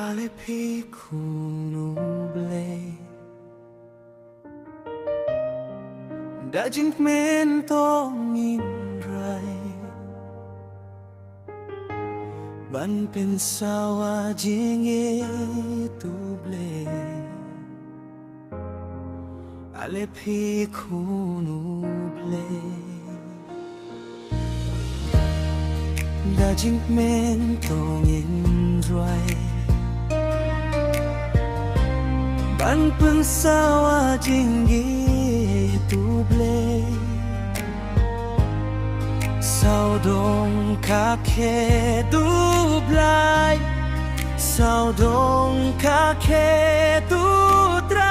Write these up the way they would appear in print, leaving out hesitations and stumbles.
Ale pi kunuble Dajing mentong indrai Ban pensawa jinge tuble Ale pi kunuble Dajing mentong indrai Ban pensawa jinge tuble Sao dong kake dublai Sao dong kake dutrai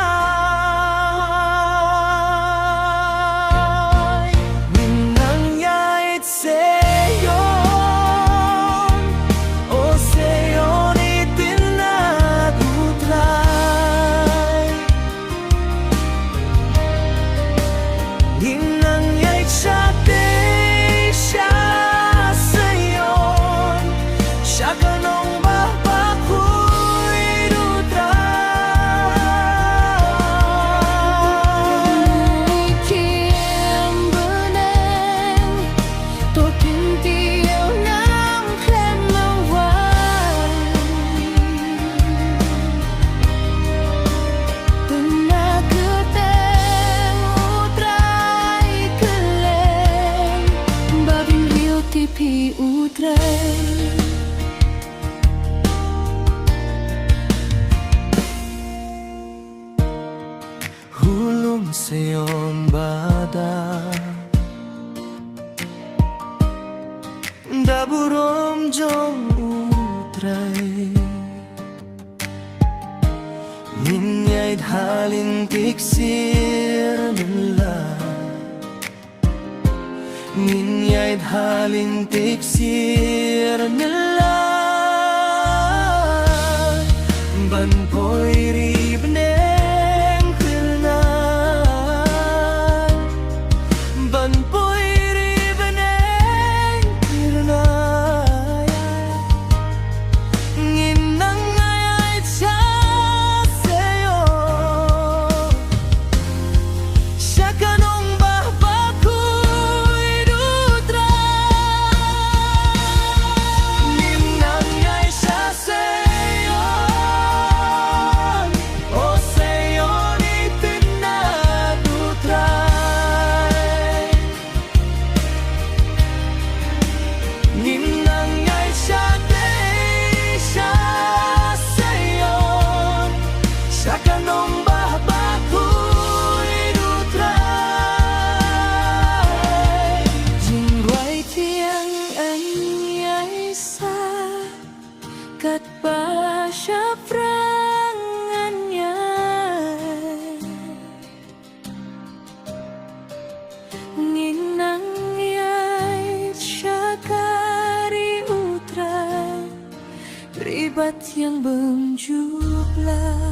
Minang yait seyon O seyon itin na dutrai Minang yait syate Pi utrai Hulum seyon bada Daburom jong utrai Minyait halin tiksir nila Minyait halin tiksir nila Ban poiri beneng kirnan Ban poiri beneng kirnan Nginang ayat saseyo Syakanong bahbaku Kat basya prangannya Nginang yait syakari utra Ribat yang berjublah